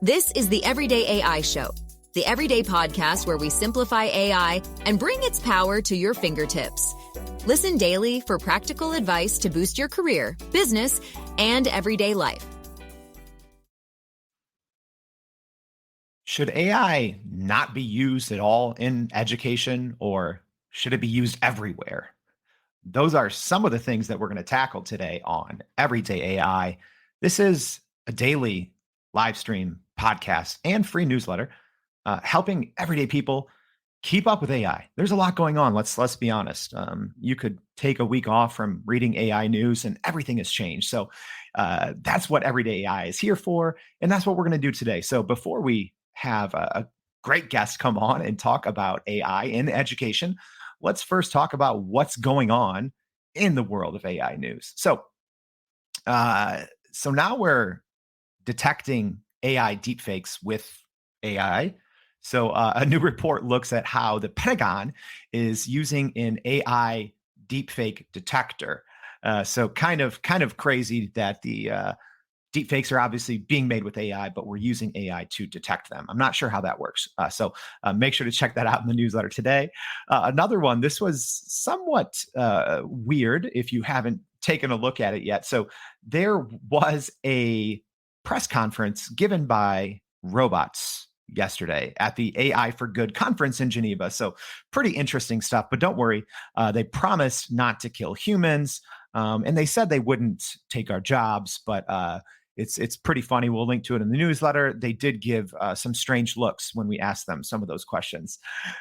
This is the Everyday AI Show, the everyday podcast where we simplify AI and bring its power to your fingertips. Listen daily for practical advice to boost your career, business, and everyday life. Should AI not be used at all in education, or should it be used everywhere? Those are some of the things that we're going to tackle today on Everyday AI. This is a daily live stream podcast and free newsletter helping everyday people keep up with AI. There's a lot going on. Let's be honest. You could take a week off from reading AI news and everything has changed. So that's what Everyday AI is here for. And that's what we're going to do today. So before we have a great guest come on and talk about AI in education, let's first talk about what's going on in the world of AI news. So now we're detecting AI deepfakes with AI. So a new report looks at how the Pentagon is using an AI deepfake detector. So kind of crazy that the deepfakes are obviously being made with AI, but we're using AI to detect them. I'm not sure how that works. So make sure to check that out in the newsletter today. Another one, this was somewhat weird if you haven't taken a look at it yet. So there was a press conference given by robots yesterday at the AI for Good conference in Geneva. So pretty interesting stuff, but don't worry. They promised not to kill humans. And they said they wouldn't take our jobs, but it's pretty funny. We'll link to it in the newsletter. They did give some strange looks when we asked them some of those questions.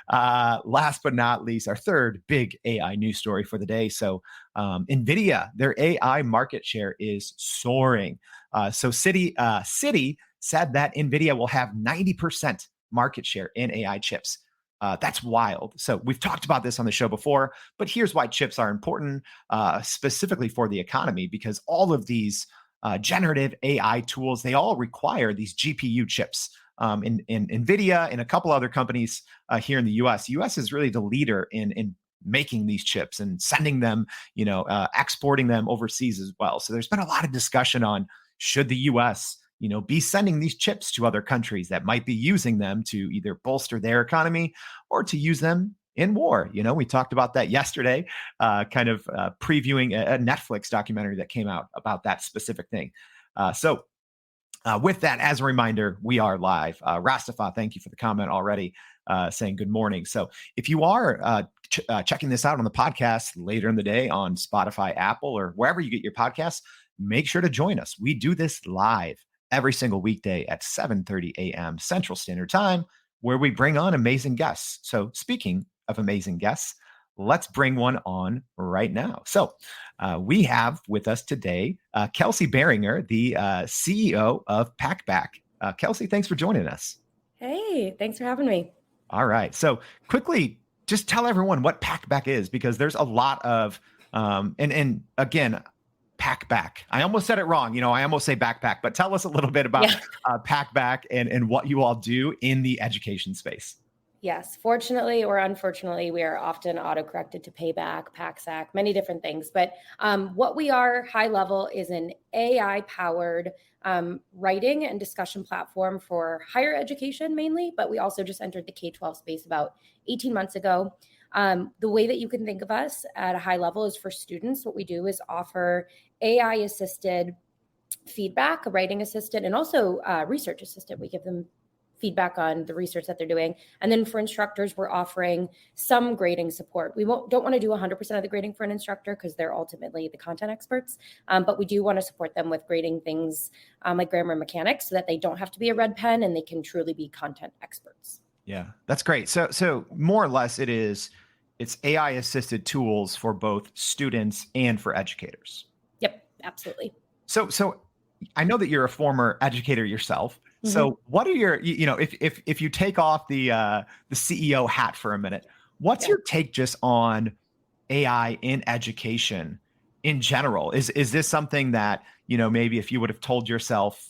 Last but not least, our third big AI news story for the day. So NVIDIA, their AI market share is soaring. So Citi said that NVIDIA will have 90% market share in AI chips. That's wild. So we've talked about this on the show before, but here's why chips are important, specifically for the economy, because all of these generative AI tools, they all require these GPU chips. In NVIDIA and a couple other companies here in the US. US is really the leader in making these chips and sending them, exporting them overseas as well. So there's been a lot of discussion on should the US be sending these chips to other countries that might be using them to either bolster their economy or to use them in war. We talked about that yesterday, previewing a Netflix documentary that came out about that specific thing. So with that, as a reminder, we are live. Rastafa, thank you for the comment already, saying good morning. So if you are checking this out on the podcast later in the day on Spotify, Apple, or wherever you get your podcasts, make sure to join us. We do this live every single weekday at 7:30 a.m. Central Standard Time, where we bring on amazing guests. So speaking of amazing guests, let's bring one on right now. So we have with us today Kelsey Behringer, the CEO of Packback. Kelsey, thanks for joining us. Hey, thanks for having me. All right. So quickly, just tell everyone what Packback is, because there's a lot of, and again, Packback. I almost said it wrong. I almost say backpack, but tell us a little bit about Packback and what you all do in the education space. Yes, fortunately or unfortunately, we are often autocorrected to payback, packsack, many different things. But what we are high level is an AI-powered writing and discussion platform for higher education mainly, but we also just entered the K-12 space about 18 months ago. The way that you can think of us at a high level is for students. What we do is offer AI-assisted feedback, a writing assistant, and also research assistant. We give them feedback on the research that they're doing. And then for instructors, we're offering some grading support. We don't want to do 100% of the grading for an instructor because they're ultimately the content experts. But we do want to support them with grading things like grammar and mechanics so that they don't have to be a red pen and they can truly be content experts. Yeah, that's great. So more or less it's AI assisted tools for both students and for educators. Yep, absolutely. So I know that you're a former educator yourself. Mm-hmm. So what are your, if you take off the CEO hat for a minute, what's your take just on AI in education in general? Is this something that, maybe if you would have told yourself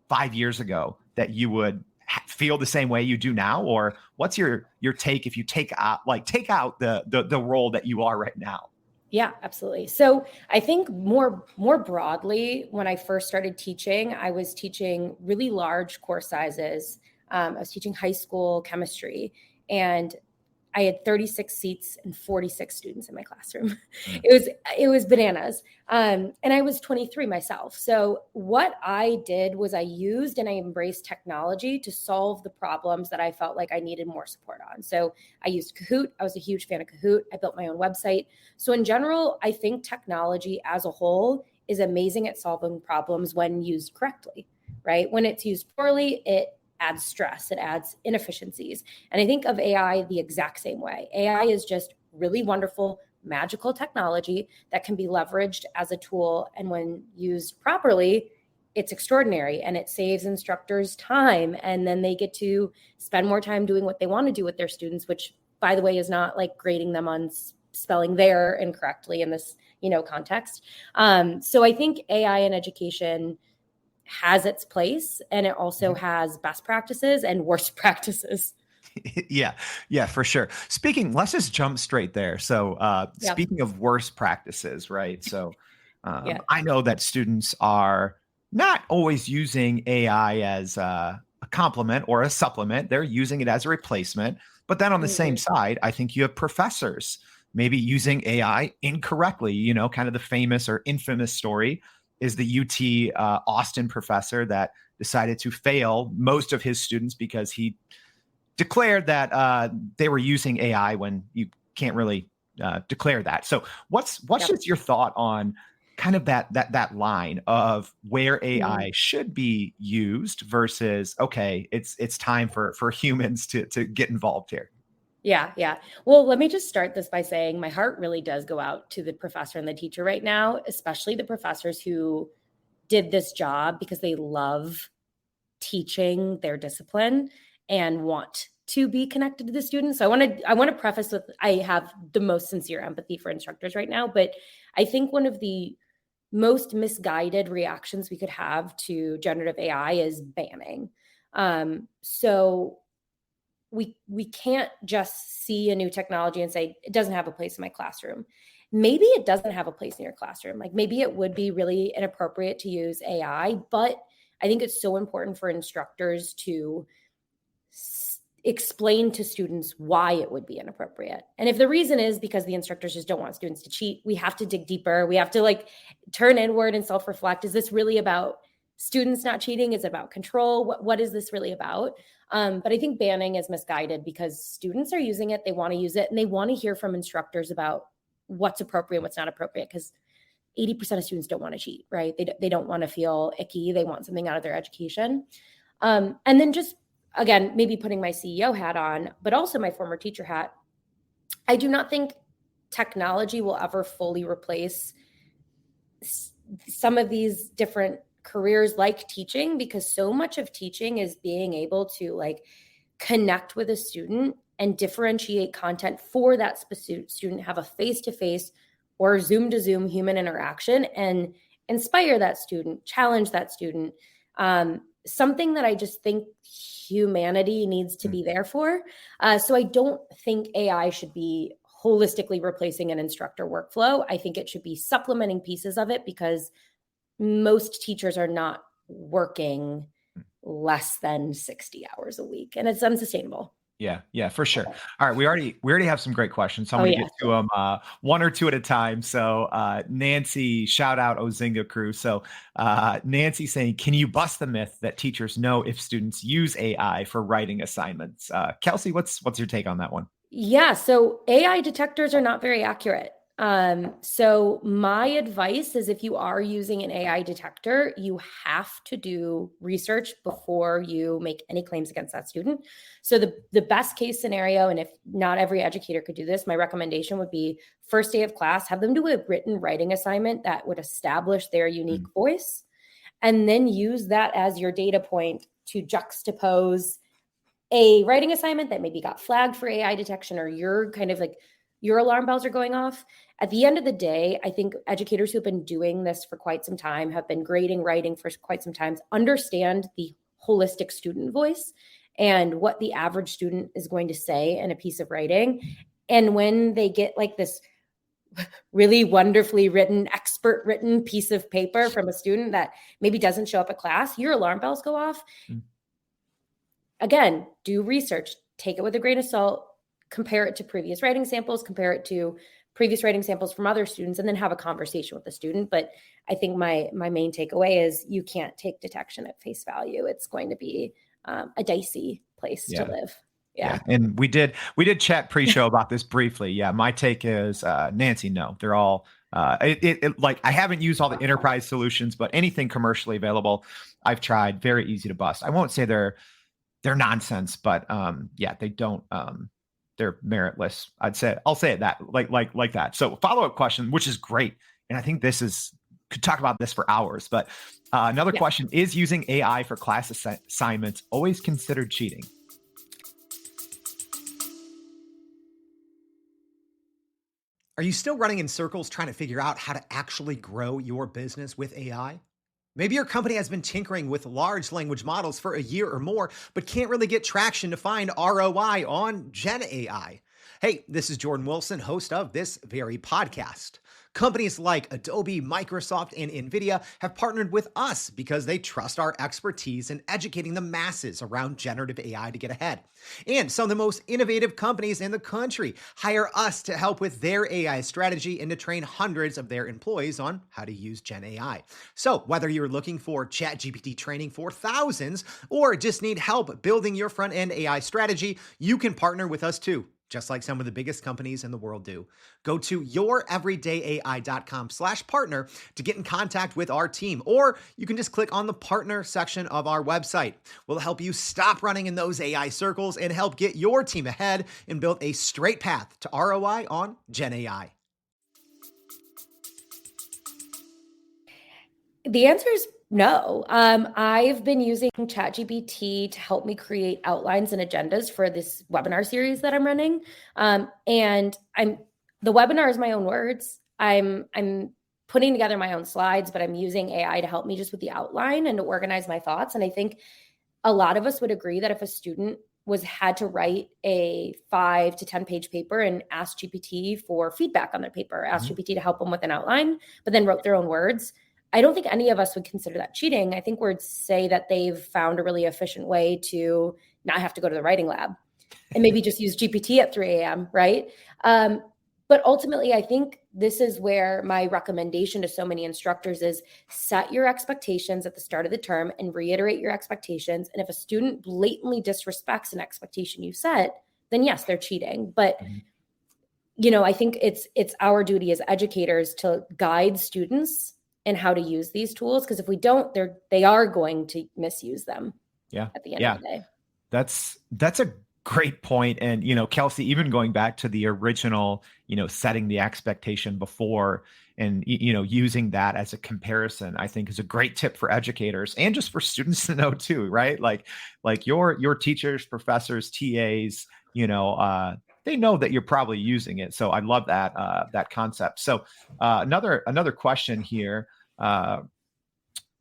5 years ago that you would feel the same way you do now? Or what's your take if you take out the role that you are right now? Yeah, absolutely. So I think more broadly, when I first started teaching, I was teaching really large course sizes. I was teaching high school chemistry, and I had 36 seats and 46 students in my classroom. Mm. It was bananas. And I was 23 myself. So what I did was I used and I embraced technology to solve the problems that I felt like I needed more support on. So I used Kahoot. I was a huge fan of Kahoot. I built my own website. So in general, I think technology as a whole is amazing at solving problems when used correctly, right? When it's used poorly, it adds stress, it adds inefficiencies. And I think of AI the exact same way. AI is just really wonderful, magical technology that can be leveraged as a tool. And when used properly, it's extraordinary and it saves instructors time. And then they get to spend more time doing what they want to do with their students, which, by the way, is not like grading them on spelling there incorrectly in this, context. So I think AI in education has its place, and it also has best practices and worst practices. Yeah, for sure. Let's just jump straight there. So, speaking of worst practices, right? So, I know that students are not always using AI as a complement or a supplement. They're using it as a replacement. But then on the same side, I think you have professors maybe using AI incorrectly. Kind of the famous or infamous story is the UT Austin professor that decided to fail most of his students because he declared that they were using AI when you can't really declare that. So what's just your thought on kind of that line of where AI should be used versus, okay, it's time for humans to get involved here? Yeah. Well, let me just start this by saying my heart really does go out to the professor and the teacher right now, especially the professors who did this job because they love teaching their discipline and want to be connected to the students. So I want to preface with, I have the most sincere empathy for instructors right now, but I think one of the most misguided reactions we could have to generative AI is banning. So we can't just see a new technology and say it doesn't have a place in my classroom. Maybe it doesn't have a place in your classroom. Like maybe it would be really inappropriate to use AI, but I think it's so important for instructors to explain to students why it would be inappropriate. And if the reason is because the instructors just don't want students to cheat, we have to dig deeper. We have to turn inward and self-reflect. Is this really about students not cheating? Is it about control? What is this really about? But I think banning is misguided because students are using it. They want to use it and they want to hear from instructors about what's appropriate and what's not appropriate, because 80% of students don't want to cheat, right? They don't want to feel icky. They want something out of their education. And then just, again, maybe putting my CEO hat on, but also my former teacher hat, I do not think technology will ever fully replace some of these different careers like teaching, because so much of teaching is being able to connect with a student and differentiate content for that specific student, have a face-to-face or Zoom to Zoom human interaction and inspire that student, challenge that student. Something that I just think humanity needs to be there for. So I don't think AI should be holistically replacing an instructor workflow. I think it should be supplementing pieces of it, because most teachers are not working less than 60 hours a week, and it's unsustainable. Yeah, for sure. All right, we already have some great questions, so I'm going to get to them one or two at a time. So Nancy, shout out Ozinga crew. So Nancy saying, can you bust the myth that teachers know if students use AI for writing assignments? Kelsey, what's your take on that one? Yeah, so AI detectors are not very accurate. So my advice is, if you are using an AI detector, you have to do research before you make any claims against that student. So the best case scenario, and if not every educator could do this, my recommendation would be first day of class, have them do a written writing assignment that would establish their unique voice, and then use that as your data point to juxtapose a writing assignment that maybe got flagged for AI detection, or you're kind of your alarm bells are going off. At the end of the day, I think educators who have been doing this for quite some time, have been grading writing for quite some time, understand the holistic student voice and what the average student is going to say in a piece of writing. And when they get this really wonderfully written, expert written piece of paper from a student that maybe doesn't show up at class, your alarm bells go off. Again, do research, take it with a grain of salt, compare it to previous writing samples, compare it to previous writing samples from other students, and then have a conversation with the student. But I think my main takeaway is you can't take detection at face value. It's going to be a dicey place to live. Yeah. And we did chat pre-show about this briefly. Yeah. My take is, Nancy, no, they're all, like, I haven't used all the enterprise solutions, but anything commercially available, I've tried. Very easy to bust. I won't say they're nonsense, but they don't, they're meritless. I'll say it that like that. So follow-up question, which is great. And I think could talk about this for hours, but another question is using AI for class assignments always considered cheating? Are you still running in circles trying to figure out how to actually grow your business with AI? Maybe your company has been tinkering with large language models for a year or more, but can't really get traction to find ROI on Gen AI. Hey, this is Jordan Wilson, host of this very podcast. Companies like Adobe, Microsoft, and NVIDIA have partnered with us because they trust our expertise in educating the masses around generative AI to get ahead. And some of the most innovative companies in the country hire us to help with their AI strategy and to train hundreds of their employees on how to use Gen AI. So whether you're looking for ChatGPT training for thousands or just need help building your front-end AI strategy, you can partner with us too, just like some of the biggest companies in the world do. Go to youreverydayai.com/partner to get in contact with our team, or you can just click on the partner section of our website. We'll help you stop running in those AI circles and help get your team ahead and build a straight path to ROI on Gen AI. The answer is no. I've been using ChatGPT to help me create outlines and agendas for this webinar series that I'm running. And the webinar is my own words. I'm putting together my own slides, but I'm using AI to help me just with the outline and to organize my thoughts. And I think a lot of us would agree that if a student had to write a 5 to 10 page paper and ask GPT for feedback on their paper, ask GPT to help them with an outline, but then wrote their own words, I don't think any of us would consider that cheating. I think we'd say that they've found a really efficient way to not have to go to the writing lab and maybe just use GPT at 3 a.m., right? But ultimately, I think this is where my recommendation to so many instructors is set your expectations at the start of the term and reiterate your expectations. And if a student blatantly disrespects an expectation you set, then yes, they're cheating. But I think it's our duty as educators to guide students and how to use these tools. Because if we don't, they are going to misuse them. Yeah. At the end of the day. That's a great point. And, Kelsey, even going back to the original, setting the expectation before and, using that as a comparison, I think is a great tip for educators and just for students to know too, right? Like your teachers, professors, TAs, they know that you're probably using it. So I love that concept. So another question here. So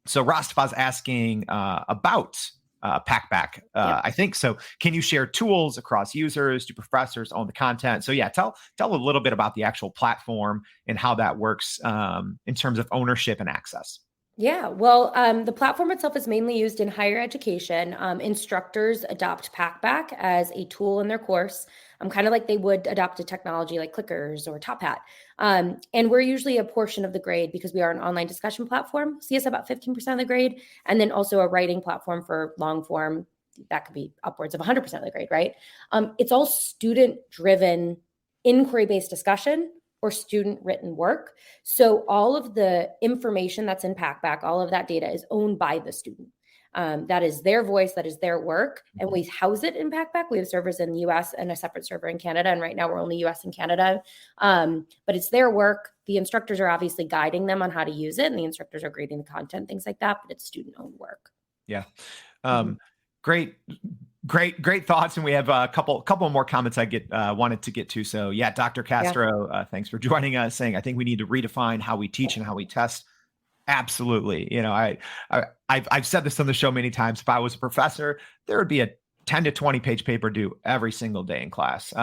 Rastafa's asking about Packback. I think so. Can you share tools across users? Do professors own the content? So yeah, tell a little bit about the actual platform and how that works in terms of ownership and access. Yeah, well, the platform itself is mainly used in higher education. Instructors adopt Packback as a tool in their course, kind of like they would adopt a technology like Clickers or Top Hat. And we're usually a portion of the grade because we are an online discussion platform. See us about 15% of the grade, and then also a writing platform for long form. That could be upwards of 100% of the grade, right? It's all student-driven, inquiry-based discussion or student written work. So all of the information that's in Packback, all of that data is owned by the student. That is their voice, that is their work. And we house it in Packback. We have servers in the US and a separate server in Canada. And right now we're only US and Canada. But it's their work. The instructors are obviously guiding them on how to use it. And the instructors are grading the content, things like that, but it's student owned work. Yeah. Great thoughts. And we have a couple more comments I wanted to get to. So yeah, Dr. Castro, thanks for joining us, saying, I think we need to redefine how we teach and how we test. Absolutely. I've said this on the show many times. If I was a professor, there would be a 10 to 20 page paper due every single day in class.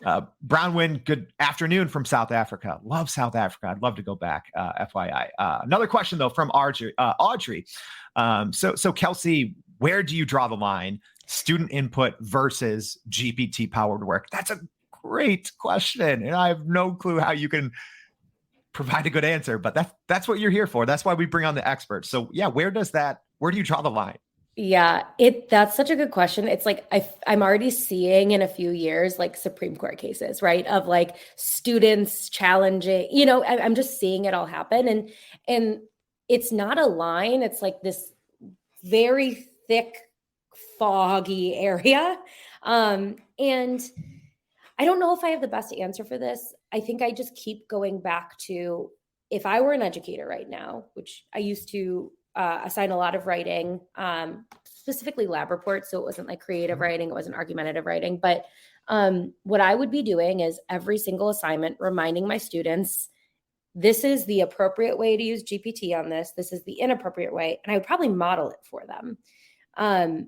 Brownwind, good afternoon from South Africa. Love South Africa. I'd love to go back, FYI. Another question, though, from Audrey. So Kelsey, where do you draw the line? Student input versus GPT-powered work? That's a great question. And I have no clue how you can provide a good answer, but that's what you're here for. That's why we bring on the experts. So yeah, where do you draw the line? Yeah, that's such a good question. It's like I'm already seeing in a few years like Supreme Court cases, right? Of like students challenging, I'm just seeing it all happen. And it's not a line, it's like this very thick, foggy area. And I don't know if I have the best answer for this. I think I just keep going back to, if I were an educator right now, which I used to assign a lot of writing, specifically lab reports. So it wasn't like creative writing, it wasn't argumentative writing. But what I would be doing is every single assignment, reminding my students, this is the appropriate way to use GPT on this. This is the inappropriate way. And I would probably model it for them. And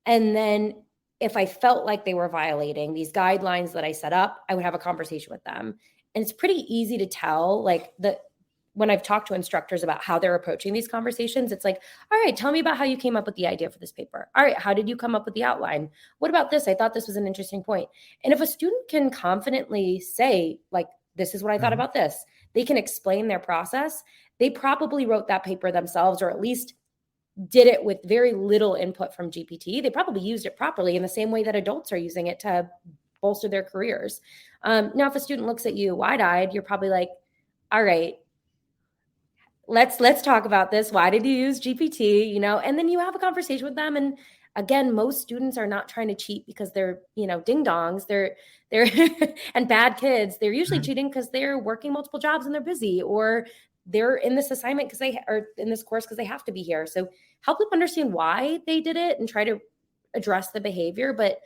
then if I felt like they were violating these guidelines that I set up, I would have a conversation with them. And it's pretty easy to tell, like when I've talked to instructors about how they're approaching these conversations, it's like, all right, tell me about how you came up with the idea for this paper. All right, how did you come up with the outline? What about this? I thought this was an interesting point. And if a student can confidently say, like, this is what I thought about this, they can explain their process. They probably wrote that paper themselves, or at least did it with very little input from GPT. They probably used it properly in the same way that adults are using it to bolster their careers. Now, if a student looks at you wide-eyed, you're probably like, all right, let's talk about this. Why did you use GPT? And then you have a conversation with them. And again, most students are not trying to cheat because they're, ding dongs, they're and bad kids. They're usually cheating because they're working multiple jobs and they're busy, or they're in this assignment or in this course because they have to be here. So help them understand why they did it and try to address the behavior. But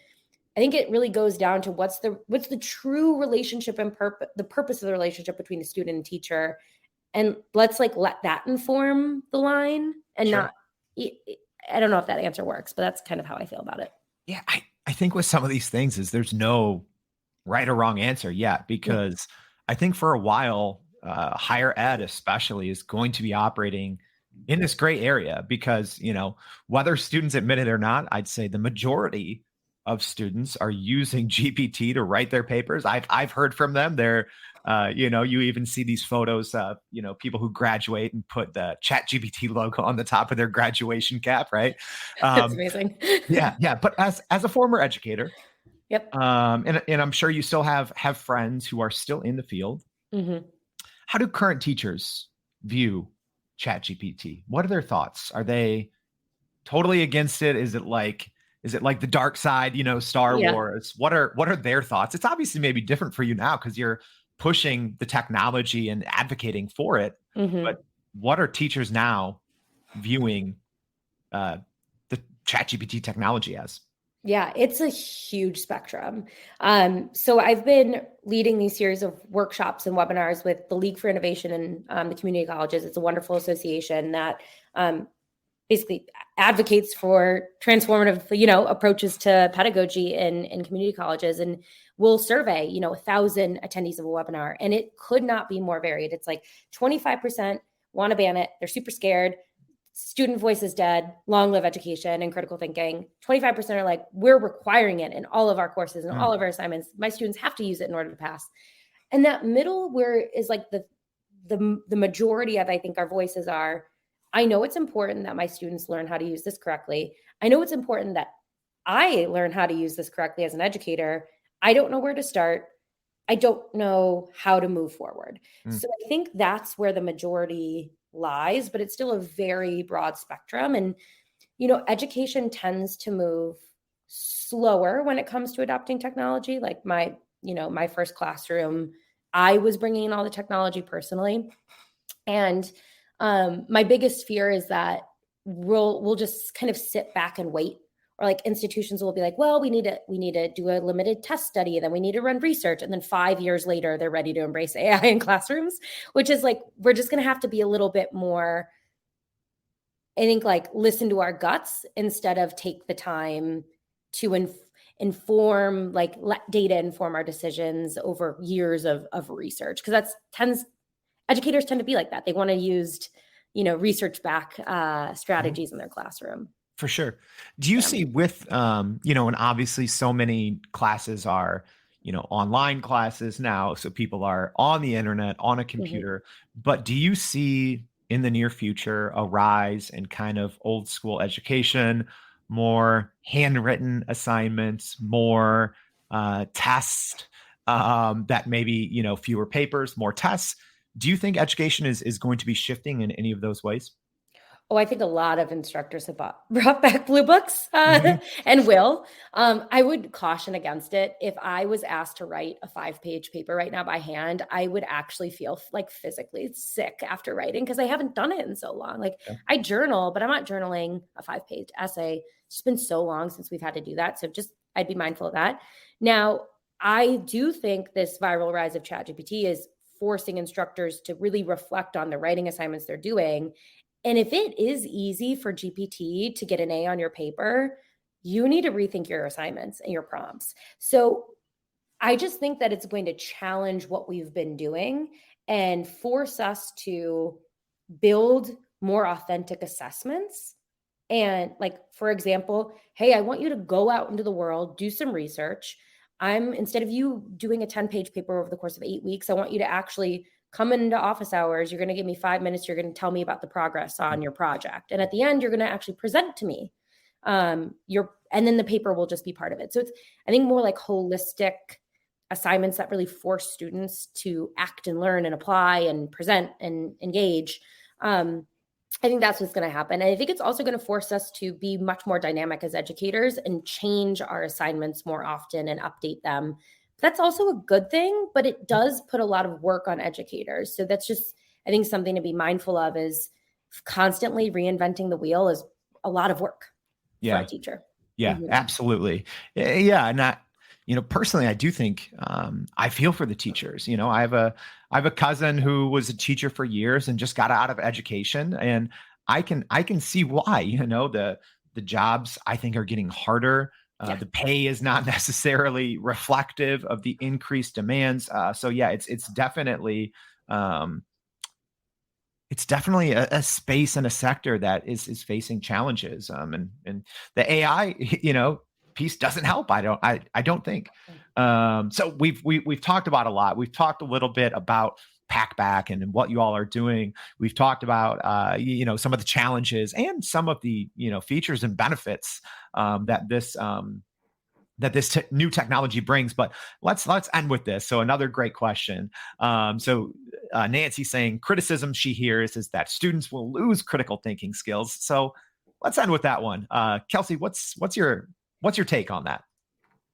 I think it really goes down to what's the true relationship and the purpose of the relationship between the student and teacher. And let's let that inform the line and not, I don't know if that answer works, but that's kind of how I feel about it. Yeah. I think with some of these things is there's no right or wrong answer yet, because I think for a while, higher ed especially is going to be operating in this gray area because, whether students admit it or not, I'd say the majority of students are using GPT to write their papers. I've heard from them. They're, you even see these photos of, people who graduate and put the Chat GPT logo on the top of their graduation cap, right? That's amazing. Yeah. But as a former educator, yep. And I'm sure you still have friends who are still in the field. Mm-hmm. How do current teachers view Chat GPT? What are their thoughts? Are they totally against it? Is it like the dark side, Star Wars? What are their thoughts? It's obviously maybe different for you now because you're pushing the technology and advocating for it. Mm-hmm. But what are teachers now viewing the ChatGPT technology as? Yeah, it's a huge spectrum. So I've been leading these series of workshops and webinars with the League for Innovation and the community colleges. It's a wonderful association that basically advocates for transformative, approaches to pedagogy in community colleges. And we'll survey, 1,000 attendees of a webinar, and it could not be more varied. It's like 25% want to ban it. They're super scared. Student voice is dead. Long live education and critical thinking. 25% are like, we're requiring it in all of our courses and all of our assignments. My students have to use it in order to pass. And that middle where is like the majority of, I think, our voices are, I know it's important that my students learn how to use this correctly. I know it's important that I learn how to use this correctly as an educator. I don't know where to start. I don't know how to move forward. So I think that's where the majority lies, but it's still a very broad spectrum. And, education tends to move slower when it comes to adopting technology. Like my first classroom, I was bringing in all the technology personally. And my biggest fear is that we'll just kind of sit back and wait, or like institutions will be like, well, we need to do a limited test study, and then we need to run research. And then 5 years later, they're ready to embrace AI in classrooms, which is like, we're just going to have to be a little bit more, I think, like listen to our guts instead of take the time to let data inform our decisions over years of research. Because educators tend to be like that. They want to use, research back strategies in their classroom. For sure. Do you see with, and obviously so many classes are, online classes now. So people are on the internet, on a computer, but do you see in the near future a rise in kind of old school education, more handwritten assignments, more tests, that maybe, fewer papers, more tests? Do you think education is going to be shifting in any of those ways? Oh, I think a lot of instructors have brought back blue books and will. I would caution against it. If I was asked to write a 5-page paper right now by hand, I would actually feel like physically sick after writing because I haven't done it in so long. Like I journal, but I'm not journaling a 5-page essay. It's been so long since we've had to do that. So I'd be mindful of that. Now, I do think this viral rise of ChatGPT is forcing instructors to really reflect on the writing assignments they're doing. And if it is easy for GPT to get an A on your paper, you need to rethink your assignments and your prompts. So I just think that it's going to challenge what we've been doing and force us to build more authentic assessments. And like, for example, hey, I want you to go out into the world, do some research. Instead of you doing a 10-page paper over the course of 8 weeks, I want you to actually come into office hours. You're going to give me 5 minutes. You're going to tell me about the progress on your project. And at the end, you're going to actually present it to me. And then the paper will just be part of it. So it's, I think, more like holistic assignments that really force students to act and learn and apply and present and engage. I think that's what's going to happen. And I think it's also going to force us to be much more dynamic as educators and change our assignments more often and update them. That's also a good thing, but it does put a lot of work on educators. So that's just, I think, something to be mindful of, is constantly reinventing the wheel is a lot of work for a teacher. Yeah, absolutely. Yeah. And personally, I do think, I feel for the teachers. I have a cousin who was a teacher for years and just got out of education. And I can see why, the jobs I think are getting harder. The pay is not necessarily reflective of the increased demands. So yeah, it's definitely a space and a sector that is facing challenges. And the AI, piece doesn't help. I don't think. So we've talked about a lot. We've talked a little bit about Packback and what you all are doing. We've talked about some of the challenges and some of the features and benefits that this new technology brings. But let's end with this. So another great question. Nancy saying criticism she hears is that students will lose critical thinking skills. So let's end with that one. Kelsey, what's your take on that?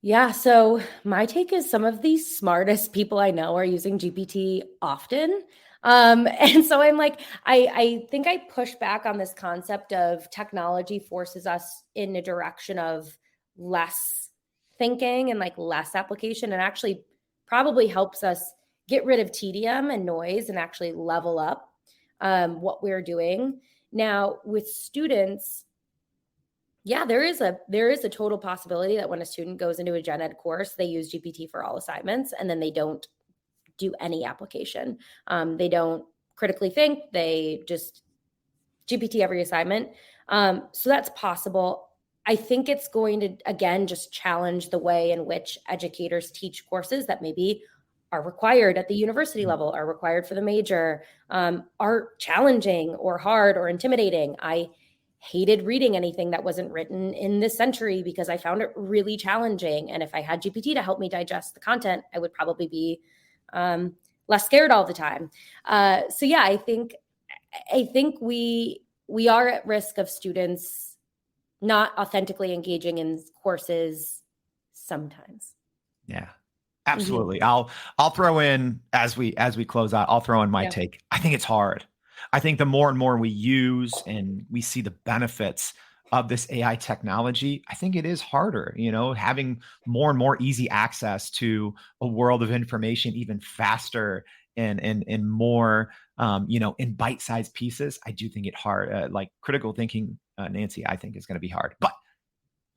Yeah. So my take is some of the smartest people I know are using GPT often. And so I'm like, I think I push back on this concept of technology forces us in a direction of less thinking and like less application, and actually probably helps us get rid of tedium and noise and actually level up what we're doing. Now with students, yeah, there is a total possibility that when a student goes into a gen ed course, they use GPT for all assignments, and then they don't do any application. They don't critically think. They just GPT every assignment. So that's possible. I think it's going to, again, just challenge the way in which educators teach courses that maybe are required at the university level, are required for the major, are challenging or hard or intimidating. I hated reading anything that wasn't written in this century because I found it really challenging. And if I had GPT to help me digest the content, I would probably be less scared all the time. So yeah, I think we are at risk of students not authentically engaging in courses sometimes. Yeah, absolutely. I'll throw in, as we close out, I'll throw in my take. I think it's hard. I think the more and more we use and we see the benefits of this AI technology, I think it is harder, having more and more easy access to a world of information even faster and more, in bite-sized pieces. I do think it hard. Like critical thinking, Nancy, I think is going to be hard, but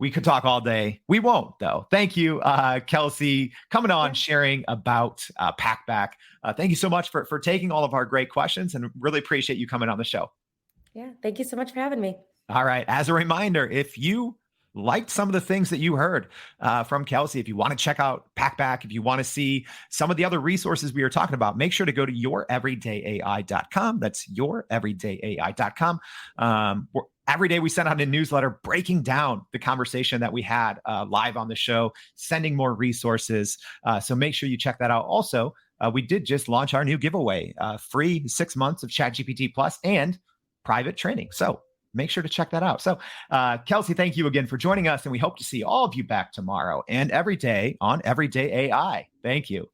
We could talk all day. We won't, though. Thank you, Kelsey, coming on, sharing about Packback. Thank you so much for taking all of our great questions, and really appreciate you coming on the show. Yeah, thank you so much for having me. All right. As a reminder, if you liked some of the things that you heard from Kelsey, if you want to check out Packback, if you want to see some of the other resources we were talking about, make sure to go to youreverydayai.com. That's youreverydayai.com. Every day we send out a newsletter breaking down the conversation that we had live on the show, sending more resources. So make sure you check that out. Also, we did just launch our new giveaway, free 6 months of ChatGPT Plus and private training. So make sure to check that out. So Kelsey, thank you again for joining us. And we hope to see all of you back tomorrow and every day on Everyday AI. Thank you.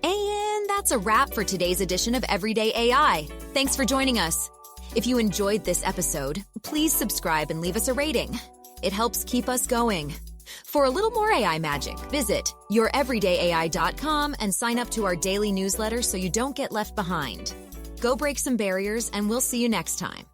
And that's a wrap for today's edition of Everyday AI. Thanks for joining us. If you enjoyed this episode, please subscribe and leave us a rating. It helps keep us going. For a little more AI magic, visit youreverydayai.com and sign up to our daily newsletter so you don't get left behind. Go break some barriers, and we'll see you next time.